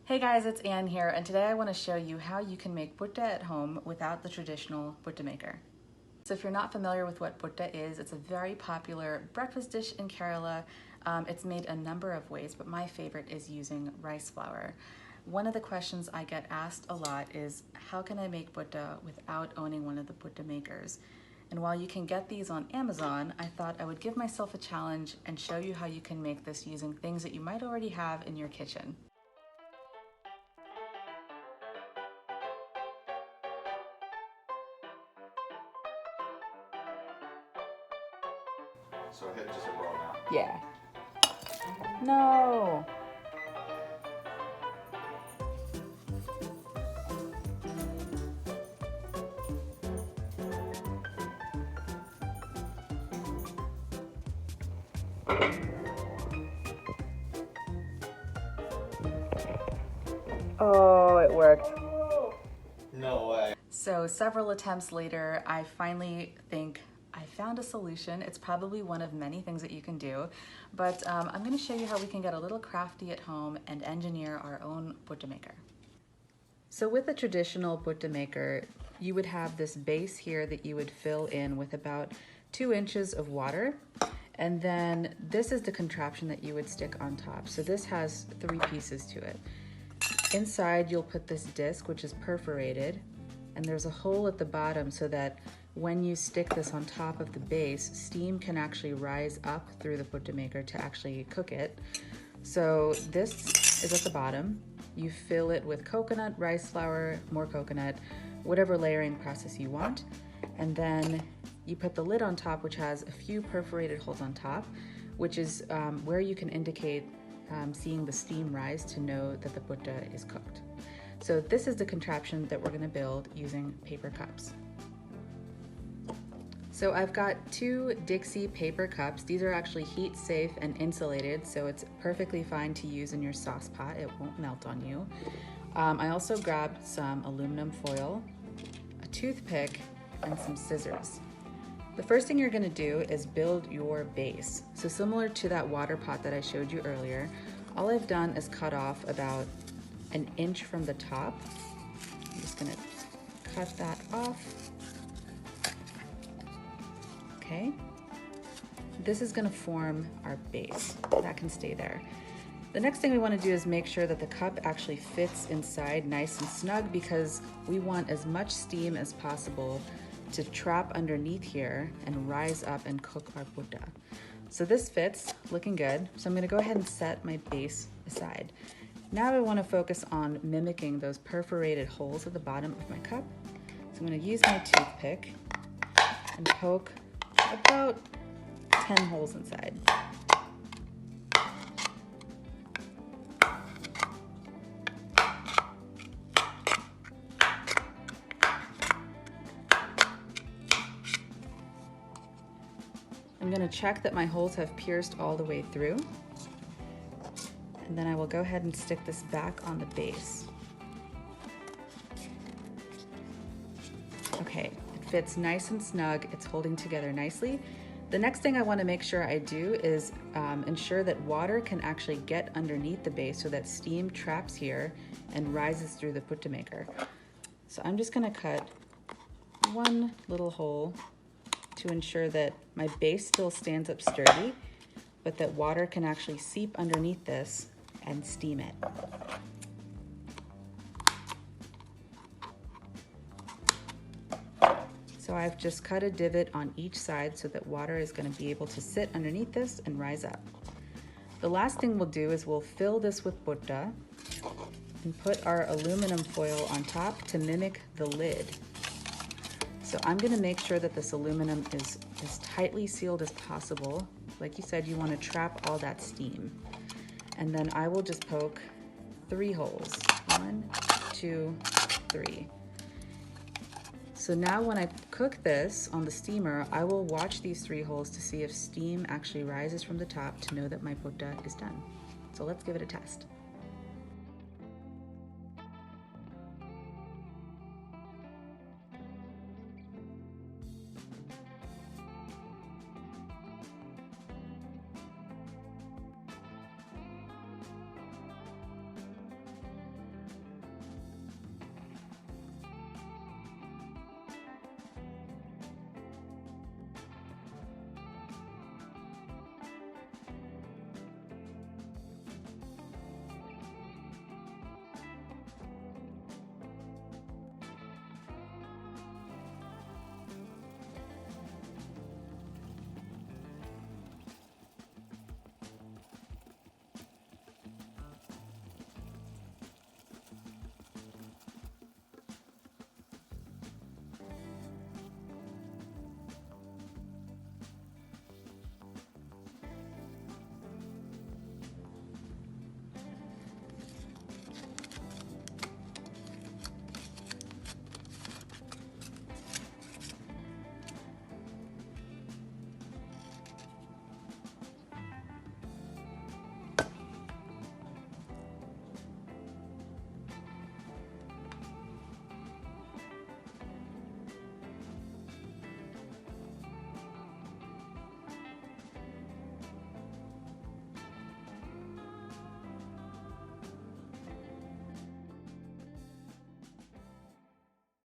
Hey guys, it's Anne here, and today I want to show you how you can make putta at home without the traditional putta maker. So if you're not familiar with what putta is, it's a very popular breakfast dish in Kerala. It's made a number of ways, but my favorite is using rice flour. One of the questions I get asked a lot is, how can I make putta without owning one of the putta makers? And while you can get these on Amazon, I thought I would give myself a challenge and show you how you can make this using things that you might already have in your kitchen. So hit just a roll now. Yeah. No. Oh, it worked. No way. So several attempts later, I finally think I found a solution. It's probably one of many things that you can do, but I'm going to show you how we can get a little crafty at home and engineer our own putta maker. So with a traditional putta maker, you would have this base here that you would fill in with about 2 inches of water. And then this is the contraption that you would stick on top. So this has 3 pieces to it. Inside, you'll put this disc, which is perforated, and there's a hole at the bottom so that when you stick this on top of the base, steam can actually rise up through the putta maker to actually cook it. So this is at the bottom. You fill it with coconut, rice flour, more coconut, whatever layering process you want. And then you put the lid on top, which has a few perforated holes on top, which is where you can indicate seeing the steam rise to know that the putta is cooked. So this is the contraption that we're going to build using paper cups. So I've got 2 Dixie paper cups. These are actually heat safe and insulated, so it's perfectly fine to use in your sauce pot. It won't melt on you. I also grabbed some aluminum foil, a toothpick, and some scissors. The first thing you're going to do is build your base. So similar to that water pot that I showed you earlier, all I've done is cut off about 1 inch from the top. I'm just going to cut that off. Okay. This is going to form our base. That can stay there. The next thing we want to do is make sure that the cup actually fits inside nice and snug, because we want as much steam as possible to trap underneath here and rise up and cook our putta. So this fits, looking good. So I'm going to go ahead and set my base aside. Now I want to focus on mimicking those perforated holes at the bottom of my cup. So I'm going to use my toothpick and poke about 10 holes inside. I'm going to check that my holes have pierced all the way through, and then I will go ahead and stick this back on the base. Okay, it fits nice and snug. It's holding together nicely. The next thing I want to make sure I do is ensure that water can actually get underneath the base so that steam traps here and rises through the putta maker. So I'm just going to cut 1 little hole to ensure that my base still stands up sturdy, but that water can actually seep underneath this and steam it. So I've just cut a divot on each side so that water is going to be able to sit underneath this and rise up. The last thing we'll do is we'll fill this with putta and put our aluminum foil on top to mimic the lid. So I'm going to make sure that this aluminum is as tightly sealed as possible. Like you said, you want to trap all that steam. And then I will just poke 3 holes. 1, 2, 3. So now when I cook this on the steamer, I will watch these 3 holes to see if steam actually rises from the top to know that my putta is done. So let's give it a test.